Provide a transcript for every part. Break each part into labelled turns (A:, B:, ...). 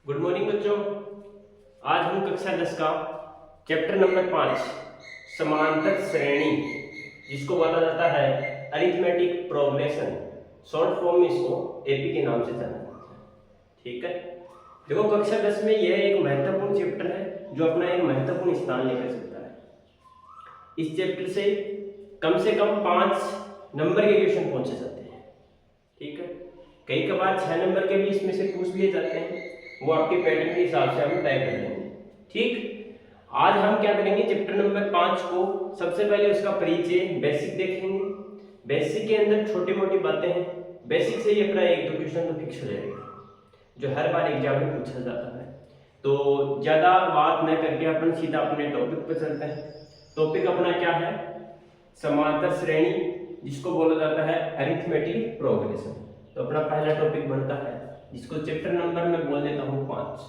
A: Good morning बच्चों। आज हम कक्षा 10 का चैप्टर नंबर 5 समांतर श्रेणी, जिसको बोला जाता है अरिथमेटिक प्रोग्रेशन, शॉर्ट फॉर्म में इसको एपी के नाम से जाना जाता है। ठीक है, देखो कक्षा 10 में यह एक महत्वपूर्ण चैप्टर है जो अपना एक महत्वपूर्ण स्थान लेकर चलता है। इस चैप्टर से कम 5 नंबर के क्वेश्चन पूछे जाते हैं। ठीक है, कई कबार 6 नंबर के भी इसमें से पूछ लिए जाते हैं, वो आपके पैटर्न के हिसाब से हम तय कर लेंगे। ठीक, आज हम क्या करेंगे, चैप्टर नंबर 5 को सबसे पहले उसका परिचय बेसिक देखेंगे। बेसिक के अंदर छोटी मोटी बातें हैं, बेसिक से ही अपना एक दो क्वेश्चन तो फिक्स हो जाएगा जो हर बार एग्जाम में पूछा जाता है। तो ज्यादा बात न करके अपन सीधा अपने टॉपिक पर चलते हैं। टॉपिक अपना क्या है, समांतर श्रेणी, जिसको बोला जाता है अरिथमेटिक प्रोग्रेशन। तो अपना पहला टॉपिक बनता है जिसको चैप्टर नंबर में बोल देता हूं 5।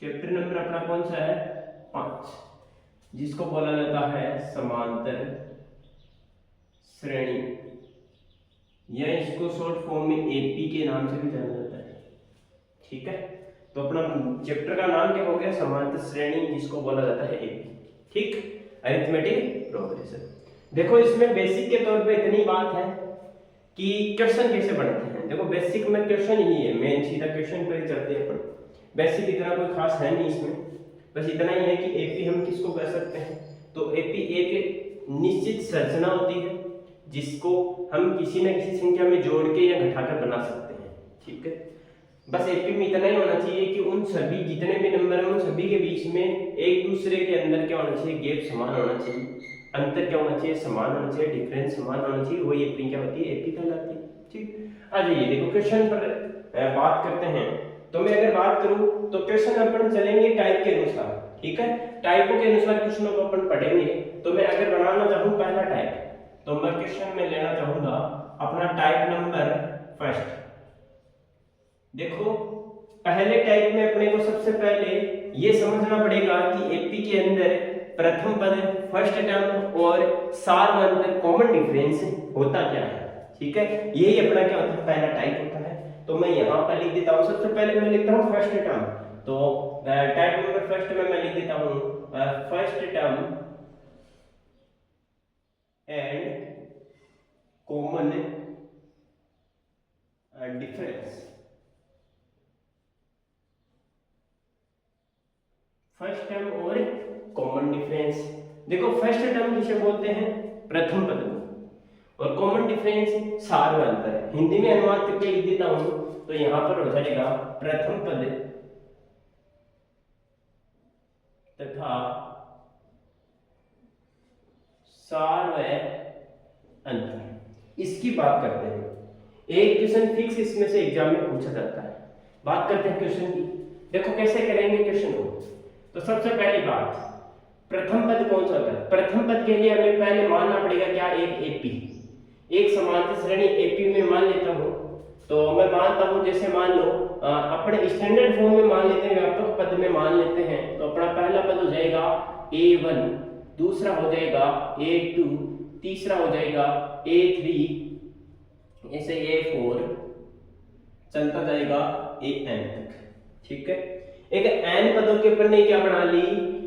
A: चैप्टर नंबर अपना कौन सा है, 5, जिसको बोला जाता है समांतर श्रेणी, या इसको शॉर्ट फॉर्म में एपी के नाम से भी जाना जाता है। ठीक है, तो अपना चैप्टर का नाम क्या हो गया, समांतर श्रेणी, जिसको बोला जाता है एपी। ठीक, अरिथमेटिक प्रोग्रेशन। देखो इसमें बेसिक के तौर पे इतनी बात है कि क्वेश्चन कैसे बनते हैं। देखो बेसिक में क्वेश्चन ही है, मेन सीधा क्वेश्चन पर ही चलते हैं अपन। बेसिक इतना कोई खास है नहीं इसमें, बस इतना ही है कि एपी हम किसको कह सकते हैं। तो एपी एक निश्चित संरचना होती है जिसको हम किसी न किसी संख्या में जोड़ के या घटाकर बना सकते हैं। ठीक है, बस एपी में इतना ही होना चाहिए कि उन सभी जितने भी नंबर हैं उन सभी के बीच में एक दूसरे के अंदर क्या होना चाहिए, गैप समान होना चाहिए, अंतर क्या होना चाहिए, समान होना चाहिए, डिफरेंस समान होना चाहिए, वही एपी क्या होती है, एपी कहलाती है। ठीक, आ जाइए देखो क्वेश्चन पर बात करते हैं। तो मैं अगर बात करूं तो क्वेश्चन अपन चलेंगे टाइप के अनुसार। ठीक है, टाइपों के अनुसार क्वेश्चनों को अपन पढ़ेंगे। तो मैं अगर बनाना चाहूं पहला टाइप, तो मैं क्वेश्चन में लेना चाहूंगा अपना टाइप नंबर फर्स्ट। देखो पहले टाइप में अपने को सबसे पहले ये समझना पड़ेगा कि एपी के अंदर प्रथम पद, फर्स्ट टर्म और सार्वंतर कॉमन डिफरेंस होता क्या है। ठीक है, यही अपना क्या होता है, पहला टाइप होता है। तो मैं यहाँ पर लिख देता हूँ, सबसे पहले मैं लिखता हूँ फर्स्ट टर्म। तो टाइप नंबर फर्स्ट में मैं लिख देता हूँ first term and common difference. First term और कॉमन डिफरेंस। देखो फर्स्ट टर्म किसे बोलते हैं, प्रथम पद को, और कॉमन डिफरेंस सार्वंतर। हिंदी में अनुवाद करके लिख देता हूं, तो यहां पर हो जाएगा प्रथम पद तथा सार्वंतर। इसकी बात करते हैं, एक क्वेश्चन फिक्स इसमें से एग्जाम में पूछा जाता है। बात करते हैं क्वेश्चन की। देखो कैसे करेंगे क्वेश्चन को। तो सबसे पहली बात, प्रथम पद कौन सा होता है। प्रथम पद के लिए हमें पहले मानना पड़ेगा क्या, एक एपी, एक समांतर श्रेणी एपी में मान लेता हूं। तो मैं मानता हूं, जैसे मान लो अपने स्टैंडर्ड फॉर्म में मान लेते हैं, व्यापक पद में मान लेते हैं। तो अपना पहला पद हो जाएगा a1, दूसरा हो जाएगा a2, तीसरा हो जाएगा a3, ऐसे a4 चलता जाएगा an तक। ठीक है, एक n पदों के ऊपर ने क्या बना ली,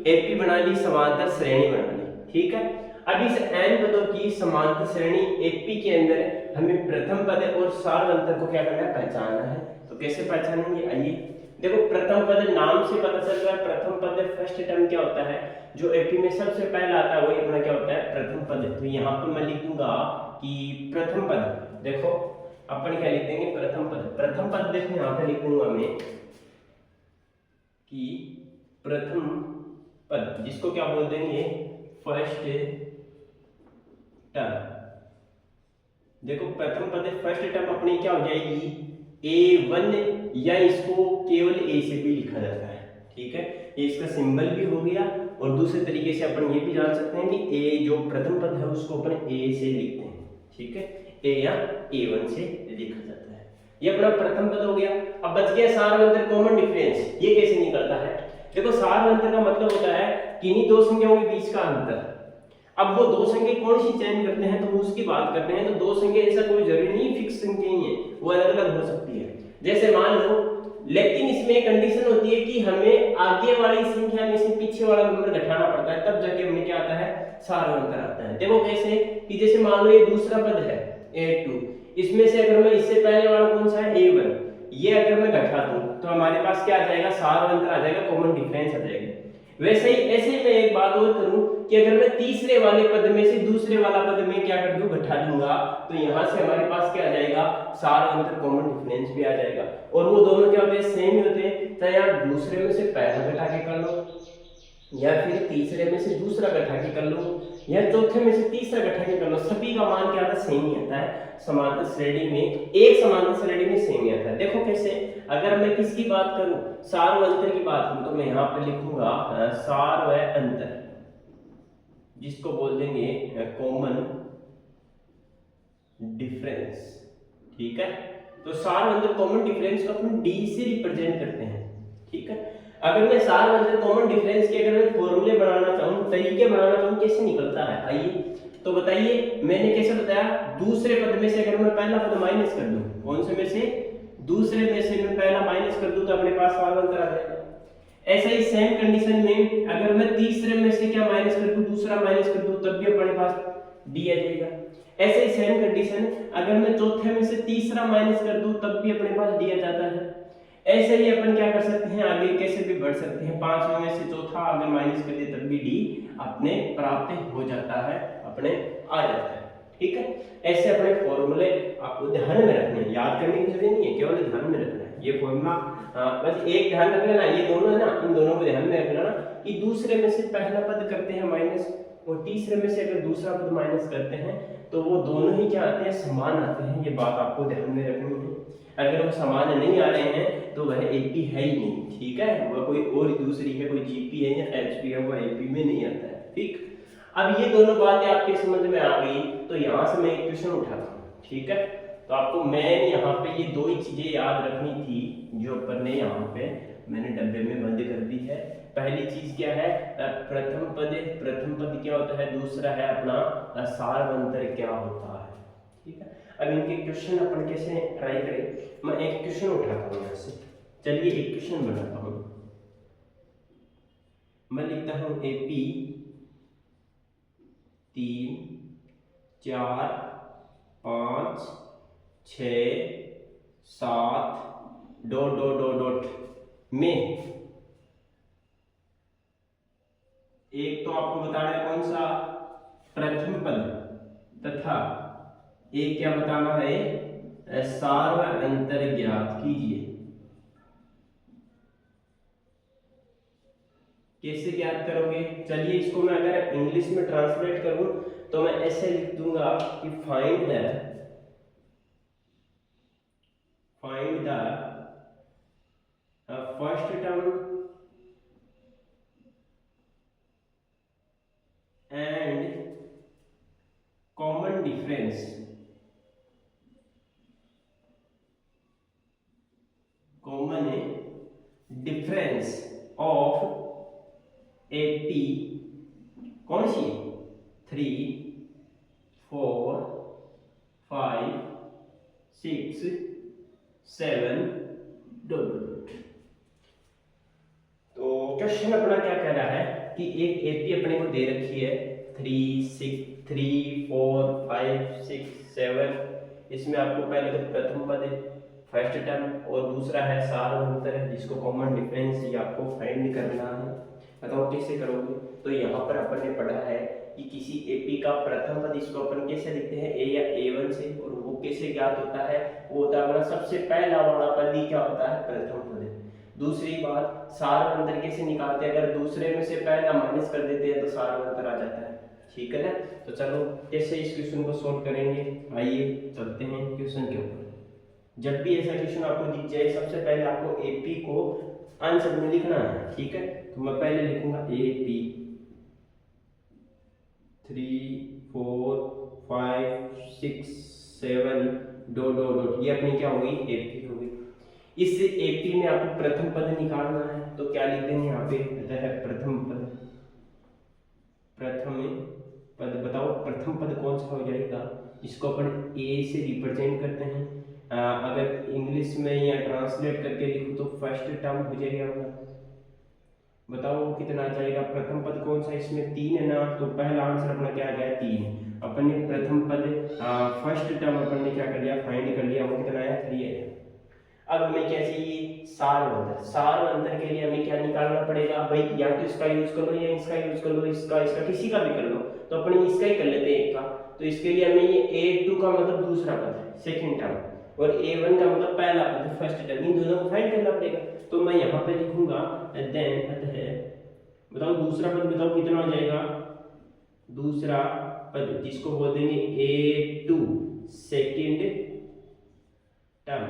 A: एपी बना ली, समांतर श्रेणी बना ली। ठीक है, अब इस n पदों की समांतर श्रेणी एपी के अंदर हमें प्रथम पद और सार्वंतर को क्या करना है, पहचानना है। तो कैसे पहचानेंगे, आइए देखो। प्रथम पद नाम से पता चल रहा है, प्रथम पद फर्स्ट टर्म क्या होता है, जो एपी में सबसे पहला आता है वही अपना क्या होता है, प्रथम पद। तो यहाँ पर मैं लिख दूंगा कि प्रथम पद, देखो अपन क्या लिख देंगे, प्रथम पद। प्रथम पद देखो यहाँ पे लिख दूंगा मैं कि प्रथम पद, जिसको क्या बोल देंगे, फर्स्ट टर्म। देखो प्रथम पद फर्स्ट टर्म अपनी क्या हो जाएगी, a1, या इसको केवल a से भी लिखा जाता है। ठीक है, ये इसका सिंबल भी हो गया, और दूसरे तरीके से अपन ये भी जान सकते हैं कि a जो प्रथम पद है उसको अपन a से लिखते हैं। ठीक है, a या a1 से लिखा जाता है। ये अपना प्रथम पद हो गया। अब बच गया सार्वंतर कॉमन डिफरेंस। ये कैसे निकलता है, देखो सार्वंतर का मतलब होता है किन्हीं दो संख्याओं के बीच का अंतर। अब वो दो संख्या कौन सी चयन करते हैं तो उसकी बात करते हैं। तो दो संख्या ऐसा कोई जरूरी नहीं फिक्स संख्या ही है, वो अलग अलग हो सकती है। जैसे मान लो, लेकिन इसमें एक कंडीशन होती है कि हमें आगे वाली संख्या में से पीछे वाला नंबर घटाना पड़ता है, तब जाके हमें क्या आता है, सार्वंतर आता है। देखो कैसे, कि जैसे मान लो ये दूसरा पद है a2, इसमें से अगर मैं इससे पहले वाला कौन सा है a1, ये अगर मैं घटा दूं तो हमारे पास क्या आ जाएगा, सार्वंतर आ जाएगा, कॉमन डिफरेंस आ जाएगा। वैसे ही ऐसे ही मैं एक बात और करूं कि अगर मैं तीसरे वाले पद में से दूसरे वाला पद में क्या कर दूं, घटा दूंगा, तो यहां से हमारे पास क्या आ जाएगा, सार्वंतर कॉमन डिफरेंस भी आ जाएगा। और वो दोनों क्या होते हैं, सेम ही होते हैं। चाहे आप दूसरे में से पहला घटा के कर लो, या फिर तीसरे में से दूसरा घटा के कर लो, या चौथे में से तीसरा घटा के कर लो, सभी का मान क्या आता है, सेम ही आता है। समांतर श्रेणी में, एक समांतर श्रेणी में सेम ही आता है। देखो कैसे, अगर मैं किसकी बात करूं, सार्वंतर की बात करूं, तो मैं यहां पर लिखूंगा सार्वंतर, जिसको बोल देंगे कॉमन डिफरेंस। ठीक है, तो सार्वंतर कॉमन डिफरेंस को अपन डी से रिप्रेजेंट करते हैं। ठीक है, अगर मैं सार्वंतर कॉमन डिफरेंस के अगर मैं फॉर्मूले बनाना चाहूं, तरीके बनाना चाहूं, कैसे निकलता है, आइए तो बताइए। मैंने कैसे बताया, दूसरे पद में से अगर मैं पहला पद माइनस कर दूं, कौन से में से, दूसरे में से मैं पहला माइनस कर दूं, तो अपने पास सार्वंतर आ जाएगा। ऐसा ही सेम कंडीशन में अगर मैं तीसरे में से क्या माइनस कर दूं, दूसरा माइनस कर दूं, तब भी अपने पास डी आ जाएगा। ऐसे ही सेम कंडीशन अगर मैं चौथे में से तीसरा माइनस कर दूं, तब भी अपने पास डी आ जाता है। ऐसे ही अपन क्या कर सकते हैं, आगे कैसे भी बढ़ सकते हैं, पांचवें में से चौथा अगर माइनस कर दे तब भी डी अपने प्राप्त हो जाता है, अपने आ जाता है। ठीक है, ऐसे अपने फॉर्मूले आपको ध्यान में रखने हैं, याद करने की जरूरत नहीं है, केवल ध्यान में रखना है। ये फॉर्मूला बस एक ध्यान रख लेना, ये दोनों है ना, इन दोनों को ध्यान में रख लेना कि दूसरे में से पहला पद करते हैं माइनस, और तीसरे में से अगर दूसरा पद माइनस करते हैं, तो वो दोनों ही क्या आते हैं, समान आते हैं। ये बात आपको ध्यान में रखनी है। अगर वो समान नहीं आ रहे हैं तो वह एपी है ही नहीं। ठीक है, वह कोई और दूसरी है, कोई जीपी है या एचपी है, वो एपी में नहीं आता है। ठीक, अब ये दोनों बातें आपके समझ में आ गई, तो यहाँ से मैं एक क्वेश्चन उठाता हूँ। ठीक है, तो आपको मैंने यहाँ पे ये दो ही चीजें याद रखनी थी, जो अपन ने यहाँ पे मैंने डब्बे में बंद कर दी है। पहली चीज क्या है, प्रथम पद, प्रथम पद क्या होता है, दूसरा है अपना सार्वंतर क्या होता है। ठीक है, अब इनके क्वेश्चन अपन कैसे ट्राई करें। मैं एक क्वेश्चन उठाता हूँ यहाँ से, चलिए एक क्वेश्चन बनाता हूँ। मैं लिखता हूँ AP 3 4 5 6 7 dot dot dot dot में, एक तो आपको बताना है कौन सा, प्रथम पद, तथा एक क्या बताना है, सार्वंतर ज्ञात कीजिए। कैसे ज्ञात करोगे, चलिए इसको मैं अगर इंग्लिश में ट्रांसलेट करूं तो मैं ऐसे लिख दूंगा कि find the first term and common difference, common difference of AP, कौन सी, 3 4 5 6 7 डॉट। तो क्वेश्चन अपना क्या कह रहा है कि एक एपी अपने को दे रखी है 3 4 5 6 7, इसमें आपको पहले तो प्रथम पद है, फर्स्ट टर्म, और दूसरा है सार्वंतर है, जिसको कॉमन डिफरेंस ये आपको फाइंड करना है। बताओ कैसे करोगे। तो यहाँ पर अपन ने पढ़ा है कि किसी एपी का प्रथम पद, इसको अपन कैसे लिखते हैं, ए या ए1 से, और वो कैसे ज्ञात होता है, वो होता है अपना सबसे पहला वाला पद ही क्या होता है, प्रथम पद। दूसरी बात, सार्वंतर कैसे निकालते हैं, अगर दूसरे में से पहला माइनस कर देते हैं तो सार्वंतर आ जाता है। ठीक है ना, तो चलो कैसे इस क्वेश्चन को सोल्व करेंगे, आइए चलते हैं क्वेश्चन के ऊपर। जब भी ऐसा क्वेश्चन आपको दिख जाए, सबसे पहले आपको एपी को आंसर में लिखना है। ठीक है, तो मैं पहले लिखूंगा एपी 3 4 5 6 7 डॉट डॉट डॉट, ये अपनी क्या होगी, एपी होगी। इस एपी में आपको प्रथम पद निकालना है, तो क्या लिख देंगे यहाँ पे, है प्रथम पद। प्रथम पद, बताओ प्रथम पद कौन सा हो जाएगा, इसको अपन ए से रिप्रेजेंट करते हैं, अगर इंग्लिश में या ट्रांसलेट करके लिखूँ तो फर्स्ट टर्म हो जाएगा अपना। बताओ कितना आ जाएगा। प्रथम पद कौन सा इसमें 3 है ना, तो पहला आंसर अपना क्या आ गया 3। अपन ने प्रथम पद फर्स्ट टर्म अपन ने क्या कर लिया, फाइंड कर लिया, वो कितना आया 3 है। अब हमें क्या चाहिए, सार्वंतर। सार्वंतर के लिए हमें क्या निकालना पड़ेगा भाई, या तो इसका यूज कर लो या इसका यूज कर लो, इसका किसी का भी कर लो, तो अपन इसका ही कर लेते हैं एक का। तो इसके लिए हमें ये A2 का मतलब दूसरा पद है सेकंड टर्म, और A1 का मतलब पहला पद है फर्स्ट टर्म, इन दोनों को फाइंड करना पड़ेगा। तो मैं यहाँ पे लिखूंगा देन अतः, बताओ दूसरा पद बताओ कितना हो जाएगा। दूसरा पद जिसको बोल देंगे A2 सेकंड टर्म,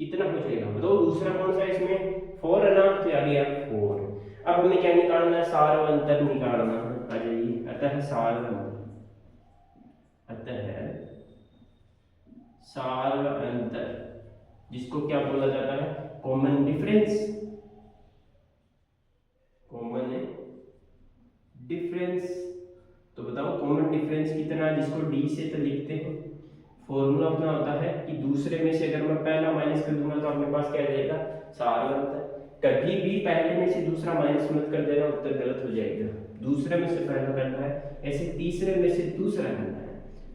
A: कितना हो जाएगा बताओ। दूसरा कौन सा है इसमें 4 है ना, तो आ गया 4। अब हमें क्या निकालना है, सार्वंतर निकालना है। आ जाइए, अतः सार्वंतर, अतः सार्वंतर जिसको क्या बोला जाता है, कॉमन डिफरेंस। कॉमन डिफरेंस, तो बताओ कॉमन डिफरेंस कितना, जिसको डी से तो लिखते हैं। फॉर्मूला अपना होता है कि दूसरे में से अगर मैं पहला माइनस कर दूंगा तो अपने पास क्या जाएगा, सार्वंतर। कभी भी पहले में से दूसरा माइनस मत कर देना, उत्तर गलत हो जाएगा। दूसरे में से पहला करना है, ऐसे तीसरे में से दूसरा करना है।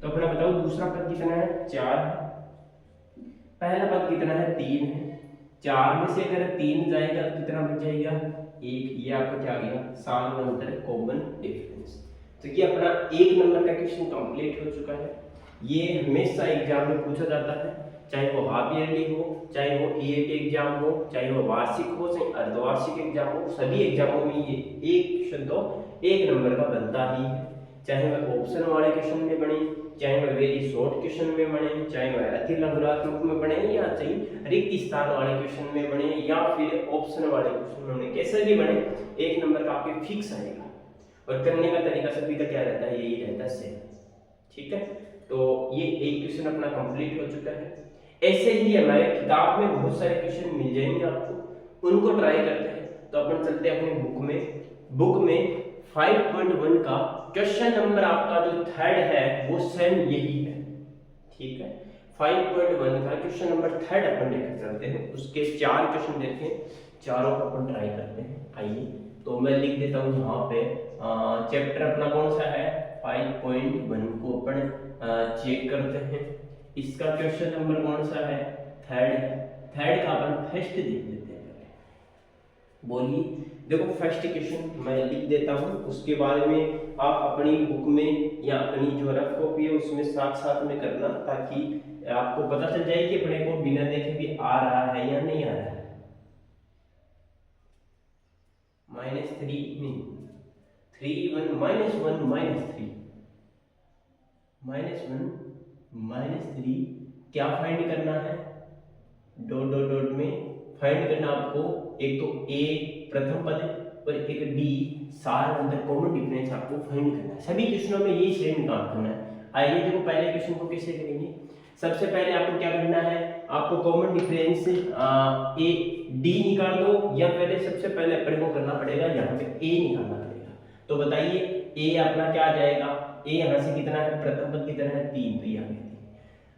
A: तो अपना बताओ दूसरा पद कितना है, 4 है, पहला पद कितना है, 3 है। 4 में से अगर 3 जाएगा तो कितना बच जाएगा, 1। ये आपका क्या गया, सार्वंतर कॉमन डिफरेंस। तो ये अपना 1 नंबर का क्वेश्चन कंप्लीट हो चुका है। ये हमेशा एग्जाम में पूछा जाता है, चाहे वो हाफ ईयरली हो, चाहे वो ईएटी एग्जाम हो, चाहे वो वार्षिक हो, चाहे अर्धवार्षिक एग्जाम हो, सभी एग्जामों में ये एक क्वेश्चन तो 1 नंबर का बनता ही है। चाहे वह ऑप्शन वाले क्वेश्चन में बने, चाहे वह वेरी शॉर्ट क्वेश्चन में बने, चाहे वह अति लघुरात्मक में बने, या चाहे रिक्त स्थान वाले क्वेश्चन में बने, या फिर ऑप्शन वाले क्वेश्चन में बने, कैसे भी बने 1 नंबर का आपके फिक्स आएगा। और करने का तरीका सभी का क्या रहता है, यही रहता है सेम। ठीक है, तो ये एक क्वेश्चन अपना कंप्लीट हो चुका है। ऐसे ही हमारे किताब में बहुत सारे क्वेश्चन मिल जाएंगे आपको, उनको ट्राई करते हैं। तो अपन चलते हैं अपने बुक में 5.1 का क्वेश्चन नंबर आपका जो 3rd है वो सेम यही है। ठीक है, 5.1 का क्वेश्चन नंबर 3rd अपन लेकर चलते हैं। उसके 4 क्वेश्चन देखें, चारों को अपन ट्राई करते हैं। आइए, तो मैं लिख देता हूँ यहाँ पे चैप्टर अपना कौन सा है, 5.1 को अपन चेक करते हैं। इसका क्वेश्चन नंबर कौन सा है, 3rd का अपन फर्स्ट देख लेते हैं पहले। बोलिए, देखो फर्स्ट क्वेश्चन मैं लिख देता हूँ, उसके बाद में आप अपनी बुक में या अपनी जो रफ कॉपी है उसमें साथ साथ में करना, ताकि आपको पता चल जाए कि अपने को बिना देखे भी आ रहा है या नहीं आ रहा है। -3 नहीं, 3 1 -1 -3 -1 -3 क्या फाइंड करना है, डॉट डॉट डॉट में फाइंड करना आपको। एक तो ए प्रथम पद और एक डी सार्वंतर कॉमन डिफरेंस आपको फाइंड करना है। सभी क्वेश्चनों में यही सेम काम करना है। आइए देखो पहले क्वेश्चन को कैसे करेंगे। सबसे पहले आपको क्या करना है, आपको कॉमन डिफरेंस ए डी निकाल दो, या पहले सबसे पहले अपने को करना पड़ेगा यहाँ पे ए निकालना पड़ेगा। तो बताइए ए अपना क्या आ जाएगा, ए यहाँ से कितना है, प्रथम पद कितना है 3, तो ये आ गया।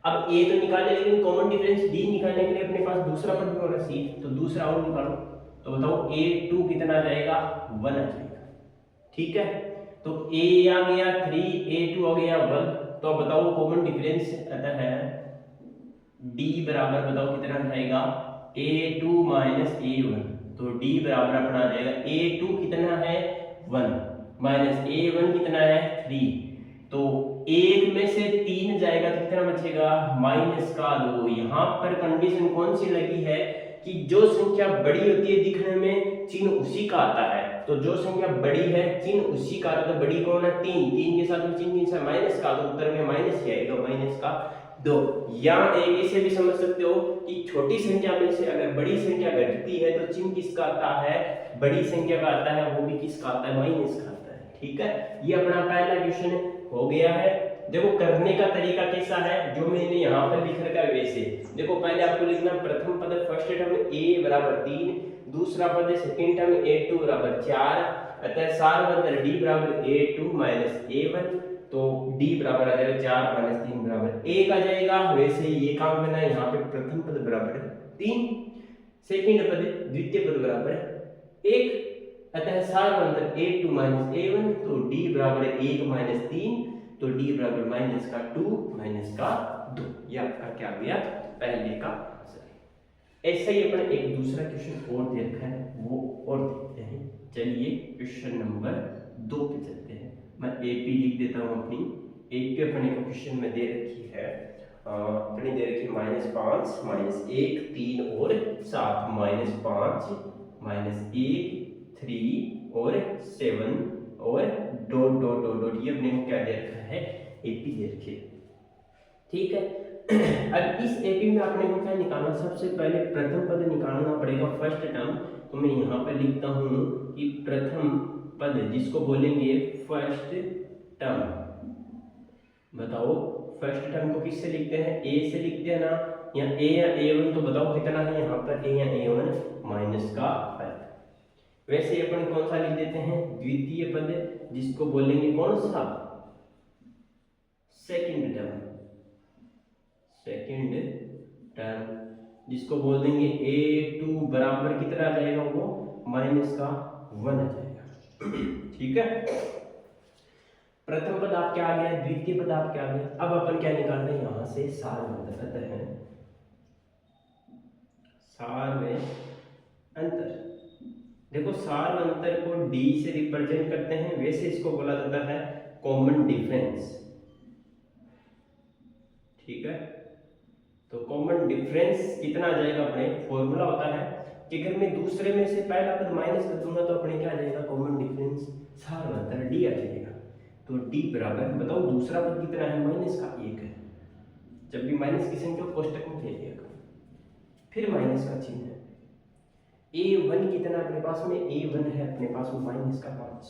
A: अब ए तो निकाले, लेकिन कॉमन डिफरेंस डी निकालने के लिए अपने पास दूसरा पद भी होना चाहिए, तो दूसरा और निकालो। तो बताओ A2 कितना आ जाएगा, 1 आ जाएगा। ठीक है, तो A आ गया 3, A2 आ गया 1। तो अब बताओ कॉमन डिफरेंस अतः है D बराबर, बताओ कितना आ जाएगा, A2 माइनस A1। तो D बराबर अपना आ जाएगा A2 कितना है 1 माइनस A1 कितना है 3। तो 1 में से 3 जाएगा तो कितना बचेगा, -2। यहाँ पर कंडीशन कौन सी लगी है कि जो संख्या बड़ी होती है दिखने में, चिन्ह उसी का आता है। तो जो संख्या बड़ी है चिन्ह उसी का आता है। तो बड़ी कौन है 3 के साथ में चिन्ह माइनस का, तो उत्तर में माइनस ही आएगा, -2। या एक ऐसे भी समझ सकते हो कि छोटी संख्या में से अगर बड़ी संख्या घटती है तो चिन्ह किसका आता है, बड़ी संख्या का आता है, वो भी किसका आता है, माइनस का आता है। ठीक है, ये अपना पहला क्वेश्चन हो गया है। देखो करने का तरीका कैसा है, जो मैंने यहाँ पर लिख रखा है वैसे। देखो पहले आपको लिखना प्रथम पद फर्स्ट टर्म a बराबर 3, दूसरा पद सेकंड टर्म A2 बराबर 4, अतः सार्वंतर D बराबर A2 माइनस A1। तो डी बराबर आ जाएगा 4 माइनस 3 बराबर 1 आ जाएगा। वैसे ही ये काम करना है, यहाँ पे प्रथम पद बराबर है 3, सेकंड पद द्वितीय पद बराबर है 1, अतः सारवंतर a2 माइनस a1, तो d बराबर है 1 माइनस 3, तो d बराबर माइनस का 2 माइनस का 2। ये आपका क्या आ गया, पहले का आंसर है। ऐसा ही अपन एक दूसरा क्वेश्चन और दे रखा है, वो और देखते हैं। चलिए क्वेश्चन नंबर 2 पे चलते हैं। मैं एपी लिख देता हूँ अपनी। एपी अपने को क्वेश्चन में दे रखी है, अपनी दे रखी है -5 -1 3 और 7, -5 -1 3 और 7 और डॉट डॉट डॉट डॉट, ये अपने को क्या दे रखा है, एपी दे रखी है। ठीक है। अब इस एपी में अपने को क्या निकालना, सबसे पहले प्रथम पद निकालना पड़ेगा, फर्स्ट टर्म। तो मैं यहाँ पे लिखता हूँ कि प्रथम पद जिसको बोलेंगे फर्स्ट टर्म। बताओ फर्स्ट टर्म को किससे लिखते हैं, ए से लिखते हैं ना, या ए या a1, तो बताओ कितना है यहाँ पर ए या a1 माइनस का 5। वैसे अपन कौन सा लिख देते हैं, द्वितीय पद जिसको बोलेंगे कौन सा, सेकंड टर्म। सेकंड टर्म जिसको बोल देंगे a2 बराबर कितना आ जाएगा, वो माइनस का 1 आ जाएगा। ठीक है। प्रथम पद आपके आ गया, द्वितीय पद आपके आ गया। अब अपन क्या निकाल रहे हैं, यहां से सारवंतर है, सार में अंतर। देखो सारवंतर को d से रिप्रेजेंट करते हैं, वैसे इसको बोला जाता है कॉमन डिफरेंस। ठीक है। तो कॉमन डिफरेंस कितना आ जाएगा, अपने फॉर्मूला होता है कि अगर मैं दूसरे में से पहला पद माइनस कर दूंगा तो अपने क्या आ जाएगा, कॉमन डिफरेंस सारवंतर d आ जाएगा। तो d बराबर, बताओ दूसरा पद कितना है, माइनस का 1 है। जब भी माइनस की संख्या कोष्टक में फेंक दिया, फिर माइनस का चिन्ह है। a1 कितना अपने पास में, a1 है अपने पास में माइनस का 5।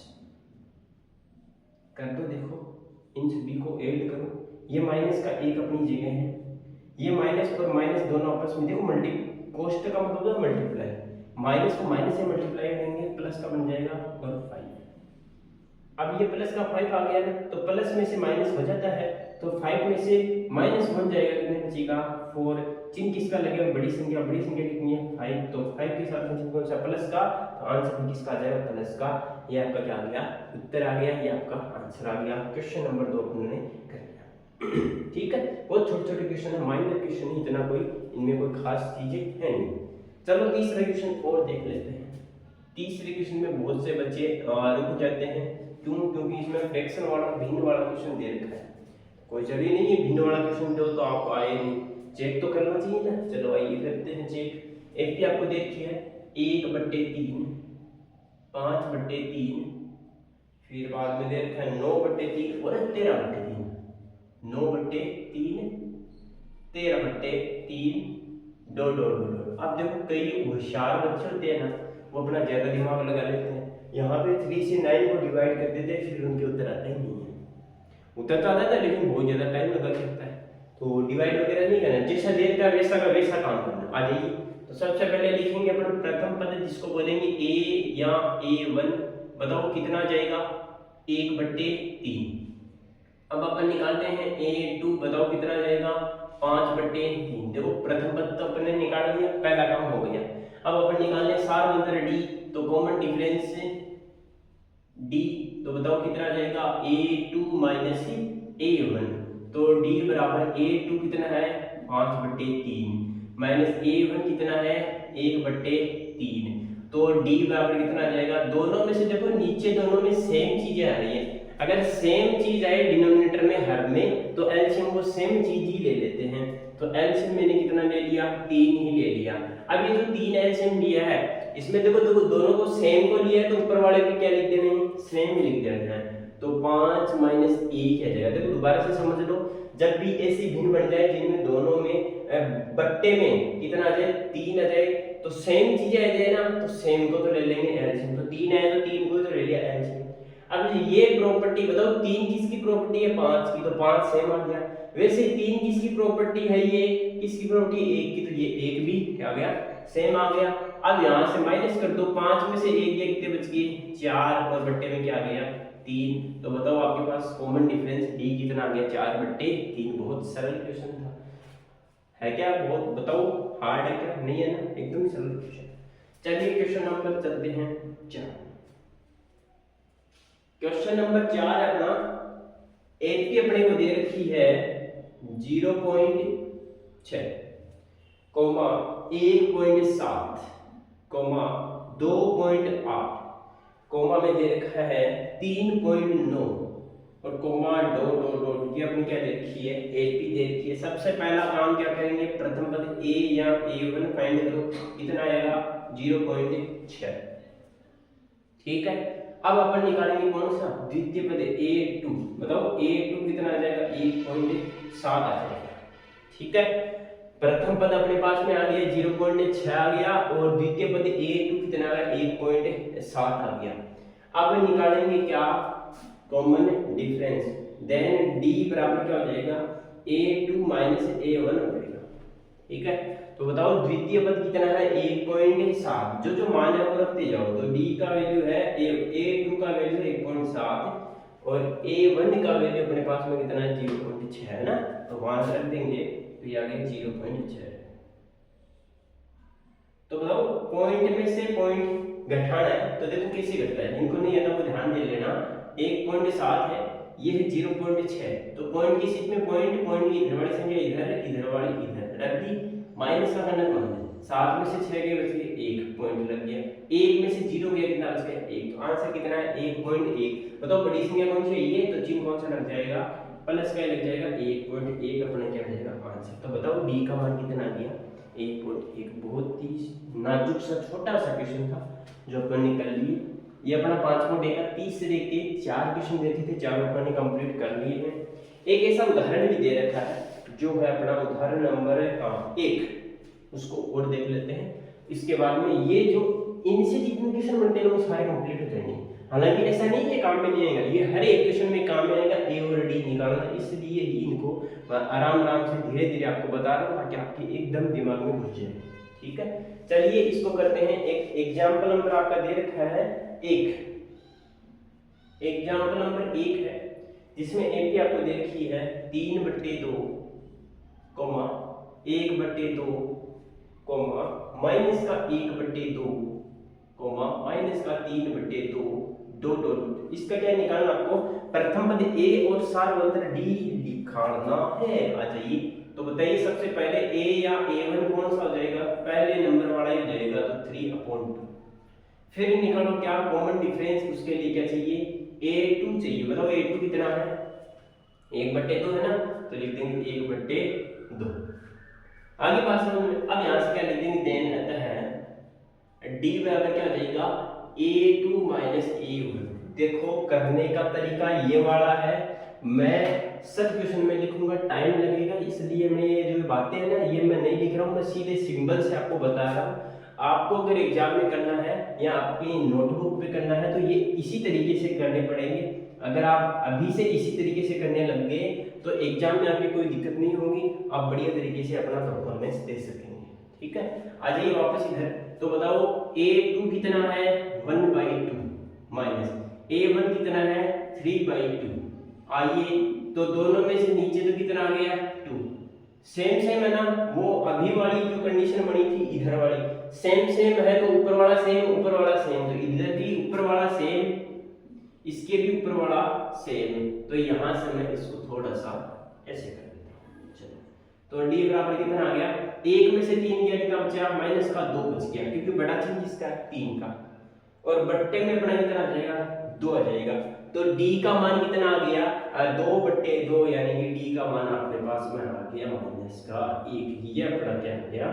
A: कर दो, देखो इन सभी को ऐड करो, ये माइनस का 1 अपनी जगह है, ये माइनस और माइनस दोनों आपस में देखो मल्टी, कोष्टक का मतलब होता है मल्टीप्लाई, माइनस को माइनस से मल्टीप्लाई करेंगे प्लस का बन जाएगा और 5। अब ये प्लस का 5 आ गया ना, तो प्लस में से माइनस हो जाता है, तो 5 में से माइनस बन जाएगा, कितने बचेगा 4। चिन्ह किसका लगेगा, बड़ी संख्या कितनी है 5, तो 5 के साथ में चिन्ह कौन सा, प्लस का, तो आंसर किसका आ जाएगा, प्लस का। ये आपका क्या आ गया, उत्तर आ गया, ये आपका आंसर आ गया। क्वेश्चन नंबर 2 अपने कर लिया। ठीक है। बहुत छोटे छोटे क्वेश्चन है, माइनर क्वेश्चन है, इतना कोई इनमें कोई खास चीजें है नहीं। चलो तीसरा क्वेश्चन और देख लेते हैं। तीसरे क्वेश्चन में बहुत से बच्चे रुक जाते हैं, क्यों, क्योंकि इसमें फ्रैक्शन वाला भिन्न वाला क्वेश्चन दे रखा है। कोई जरूरी नहीं है भिन्न वाला क्वेश्चन दो तो आपको आए नहीं, चेक तो करना चाहिए ना। चलो आइए करते हैं चेक। एक भी आपको दे रखी है 1/3, 5/3, फिर बाद में दे रखा है 9/3 और 13/3, 9/3, 13/3, डॉट डॉट डॉट। अब देखो कई होशियार बच्चे होते हैं ना, वो अपना ज्यादा दिमाग लगा लेते हैं, यहाँ पे 3 से 9 को डिवाइड कर देते हैं, फिर उनके उत्तर आता ही नहीं है। उत्तर तो आता था लेकिन बहुत ज्यादा टाइम लगा सकता है, तो डिवाइड वगैरह नहीं करना, जैसा देर का वैसा का वैसा काम करना। आ जाइए, तो सबसे पहले लिखेंगे अपन प्रथम पद जिसको बोलेंगे a या a1, बताओ कितना आ जाएगा 1/3। अब अपन निकालते हैं a2, बताओ कितना आ जाएगा 5/3। देखो प्रथम पद तो अपने निकाल लिया, पहला काम हो गया। अब अपन निकालने सारवंतर d, तो कॉमन डिफरेंस d, तो बताओ कितना आ जाएगा a2 माइनस a1, तो d बराबर a2 कितना है 5/3 माइनस a1 कितना है 1/3, तो d बराबर कितना आ जाएगा, दोनों में से देखो नीचे दोनों में सेम चीजें आ रही है। अगर सेम चीज आए डिनोमिनेटर में हर में, तो एलसीएम को सेम चीज ही ले लेते हैं। तो एलसीएम मैंने कितना ले लिया, 3 ही ले लिया। अब ये जो 3 एलसीएम लिया है, इसमें देखो दोनों को सेम को लिया है, तो ऊपर वाले को क्या लिख देना है, सेम लिख देना है। तो 5 - 1 आ जाएगा। देखो दोबारा से समझ लो, जब भी ऐसी भिन्न बन जाए जिनमें दोनों में बट्टे में कितना आ जाए 3 आ जाए, तो सेम चीजें आ जाए ना, तो सेम को तो ले लेंगे एलसीएम। तो 3 है तो 3 को तो ले लिया एलसीएम। अब ये प्रॉपर्टी बताओ 3 किसकी प्रॉपर्टी है, 5 की, तो 5 सेम आ गया। वैसे 3 किसकी प्रॉपर्टी है, ये किसकी प्रॉपर्टी 1 की, तो ये 1 भी क्या आ गया, सेम आ गया। अब यहां से माइनस कर दो, 5 में से 1 गया, कितने बच गए 4, और बट्टे में क्या आ गया 3। तो बताओ आपके पास कॉमन डिफरेंस डी कितना आ गया 4/3। बहुत सरल क्वेश्चन था, है क्या? बहुत बताओ हार्ड है क्या? नहीं है ना, एकदम सरल क्वेश्चन। चलिए क्वेश्चन नंबर चलते हैं 4। क्वेश्चन नंबर 4 है अपना, एपी अपने को दे रखी है 0.6 कोमा 1.7 कोमा 2.8 कोमा में दे रखा है 3.9 और कोमा डॉट डॉट डॉट, ये अपनी क्या दे रखी है? एपी दे रखी है। सबसे पहला काम क्या करेंगे, प्रथम पद ए या a1 फाइंड करो, कितना आएगा 0.6। ठीक है, अब अपन निकालेंगे कौन सा? द्वितीय पद a2। बताओ a2 कितना आ जाएगा? 1.7 आ जाएगा। ठीक है, प्रथम पद अपने पास में आ गया 0.6 आ गया और द्वितीय पद a2 कितना आ गया? 1.7 आ गया। अब निकालेंगे क्या? Common difference. देन d बराबर क्या हो जाएगा? a2 a1 हो जाएगा। ठीक है, तो बताओ द्वितीय पद कितना है? 1.7। जो जो मान है वो रखते जाओ। तो d का वैल्यू है a2 का वैल्यू है 1.7 और a1 का वैल्यू अपने पास में कितना है? 0.6 है ना, तो वहां से रख देंगे तो ये आ गया 0.6। तो बताओ पॉइंट में से पॉइंट घटाना है तो देखो कैसे घटता है, इनको नहीं है ना वो ध्यान दे लेना। 1.7 है, ये है 0.6, तो पॉइंट की सीट में पॉइंट, पॉइंट की इधर वाली संख्या इधर, इधर वाली इधर रख दी, माइनस का करना माइनस। 7 में से 6 गए बच गए 1 पॉइंट लग गया, 1 में से 0 गया कितना बच गया 1। तो आंसर कितना है? 1.1। बताओ बड़ी संख्या कौन सी है? ये तो चिन्ह कौन सा लग जाएगा? प्लस का लग जाएगा 1.1 अपना क्या हो जाएगा आंसर। तो बताओ डी का मान कितना आ गया? 1.1। बहुत ही नाजुक सा छोटा सा क्वेश्चन था जो अपन ने कर लिए। ये अपना 5वां डे का 30 से लेके 4 क्वेश्चन देखे थे, चारों अपन ने कंप्लीट कर लिए हैं। एक ऐसा उदाहरण भी दे रखा है जो है अपना उदाहरण नंबर 1, उसको और देख लेते हैं। इसके बाद में ये जो इनसे जितने क्वेश्चन बनते हैं वो सारे कंप्लीट हो जाएंगे। हालांकि ऐसा नहीं है काम में नहीं आएगा, ये हर एक क्वेश्चन में काम में आएगा ए और डी निकालना, इसलिए ही इनको आराम आराम से धीरे धीरे आपको बता रहा हूँ ताकि आपके एकदम दिमाग में घुस जाए। ठीक है, चलिए इसको करते हैं। एक एग्जाम्पल नंबर आपका दे रखा है 1, एग्जाम्पल नंबर 1 है जिसमें एपी आपको दे रखी है 3/2 कोमा 1/2 कोमा माइनस का 1/2 कोमा माइनस का 3/2 डॉट डॉट। इसका क्या निकालना आपको? प्रथम पद ए और सार्वत्र डी निकालना है। आ जाइए, तो बताइए सबसे पहले ए या a1 कौन सा हो जाएगा? पहले नंबर वाला ही हो जाएगा, तो 3/2। फिर निकालो क्या? Common difference. उसके लिए क्या चाहिए? a2 चाहिए। बताओ a2 कितना है? 1/2 है ना, तो लिख देंगे 1/2। आगे पास में अब यहां से क्या लिख देंगे? देन रहता है d बराबर क्या हो जाएगा? a2 a1। देखो करने का तरीका ये वाला है, मैं सब क्वेश्चन में लिखूंगा, टाइम लगेगा, इसलिए मैं ये जो बातें हैं ना ये मैं नहीं लिख रहा हूँ, मैं सीधे सिंबल से आपको बता रहा हूँ। आपको अगर एग्जाम में करना है या आपकी नोटबुक पे करना है तो ये इसी तरीके से करने पड़ेंगे। अगर आप अभी से इसी तरीके से करने लग गए तो एग्जाम में आपकी कोई दिक्कत नहीं होगी, आप बढ़िया तरीके से अपना परफॉर्मेंस दे सकेंगे। ठीक है, आ जाइए वापस इधर। तो बताओ a2 कितना है? 1/2 माइनस a1 कितना है? 3/2। आइए तो दोनों में से नीचे तो कितना आ गया? 2। सेम सेम है ना, वो अभी वाली जो कंडीशन बनी थी इधर वाली सेम सेम है, तो ऊपर वाला सेम ऊपर वाला सेम, तो इधर भी ऊपर वाला सेम, इसके भी ऊपर वाला सेम। तो यहां से मैं इसको थोड़ा सा ऐसे कर देता हूं। चलो, तो d बराबर कितना आ गया? 1 में से 3 गया, कितना बचा? माइनस का 2 बच गया, क्योंकि बड़ा चिन्ह किसका है? 3 का। और बट्टे में अपना कितना आ जाएगा? 2 आ जाएगा। तो d का मान कितना आ गया? 2/2, यानी कि d का मान अपने पास में आ गया माइनस का 1। ये अपना क्या हो गया?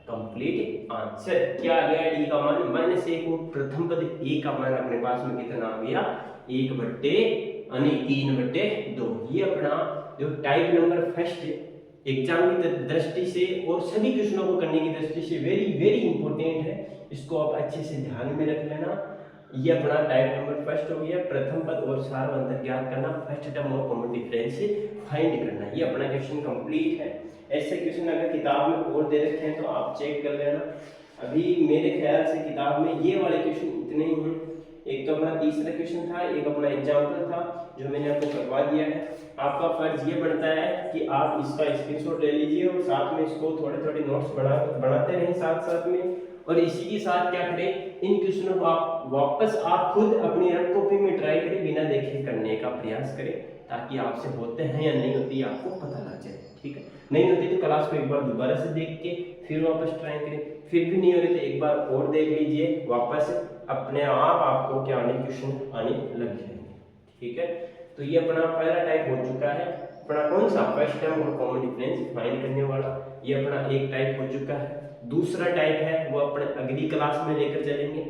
A: Complete answer. क्या आ गया? d का मान -1 और प्रथम पद a का मान अपने पास में कितना आ गया? 3/2। ये अपना जो टाइप नंबर फर्स्ट एग्जाम की दृष्टि से और सभी क्वेश्चनों को करने की दृष्टि से वेरी वेरी इंपॉर्टेंट है, इसको आप अच्छे से ध्यान में रख लेना। ये अपना टाइप नंबर फर्स्ट हो गया, प्रथम पद और सार्वंतर ज्ञात करना, फर्स्ट टर्म और कॉमन डिफरेंस फाइंड करना। ये अपना क्वेश्चन कंप्लीट है। ऐसे क्वेश्चन अगर किताब में और दे रखे हैं तो आप चेक कर लेना। अभी मेरे ख्याल से किताब में ये वाले क्वेश्चन इतने ही हैं, एक तो अपना तीसरा क्वेश्चन था, एक अपना एग्जाम्पल था जो मैंने आपको करवा दिया है। आपका फर्ज ये बनता है कि आप इसका स्क्रीनशॉट ले लीजिए और साथ में इसको थोड़े थोड़े नोट्स बनाते रहें साथ साथ में। और इसी के साथ क्या करें, इन क्वेश्चनों को आप वापस आप खुद अपनी रफ कॉपी में ट्राई करें, बिना देखे करने का प्रयास करें, ताकि आपसे होते हैं या नहीं होती आपको पता लग जाए। ठीक है, नहीं होती तो क्लास को एक बार दोबारा से देख के फिर वापस ट्राई करें, फिर भी नहीं हो रही तो एक बार और देख लीजिए वापस, अपने आप आपको क्या आने क्वेश्चन आने लग जाएंगे। ठीक है, तो ये अपना पहला टाइप हो चुका है, अपना कौन सा फर्स्ट टर्म और कॉमन डिफरेंस फाइंड करने वाला, ये अपना एक टाइप हो चुका है। दूसरा टाइप है वो अपने अगली क्लास में लेकर चलेंगे।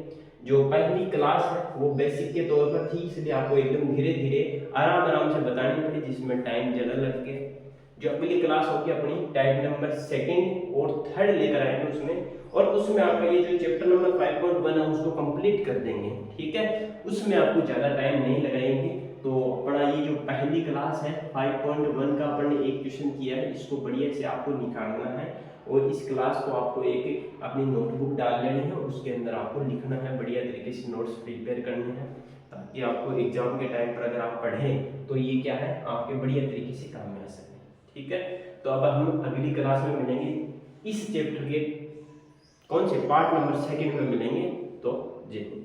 A: जो पहली क्लास है वो बेसिक के तौर पर थी, इसलिए आपको एकदम धीरे धीरे आराम आराम से बतानी पड़ी, जिसमें टाइम ज़्यादा लग गया। जो अगली क्लास होगी अपनी टाइप नंबर सेकंड और थर्ड लेकर आएंगे उसमें, और उसमें आपका ये जो चैप्टर नंबर 5.1 है उसको कंप्लीट कर देंगे। ठीक है, उसमें आपको ज़्यादा टाइम नहीं लगाएंगे। तो अपना ये जो पहली क्लास है 5.1 का अपन ने एक क्वेश्चन किया है, इसको बढ़िया से आपको निकालना है और इस क्लास को आपको एक अपनी नोटबुक डाल लेनी है, उसके अंदर आपको लिखना है, बढ़िया तरीके से नोट्स प्रिपेयर करने हैं, ताकि आपको एग्जाम के टाइम पर अगर आप पढ़ें तो ये क्या है आपके बढ़िया तरीके से काम में आ सके। ठीक है, तो अब हम अगली क्लास में मिलेंगे, इस चैप्टर के कौन से पार्ट नंबर 2 में मिलेंगे। तो जय हिंद।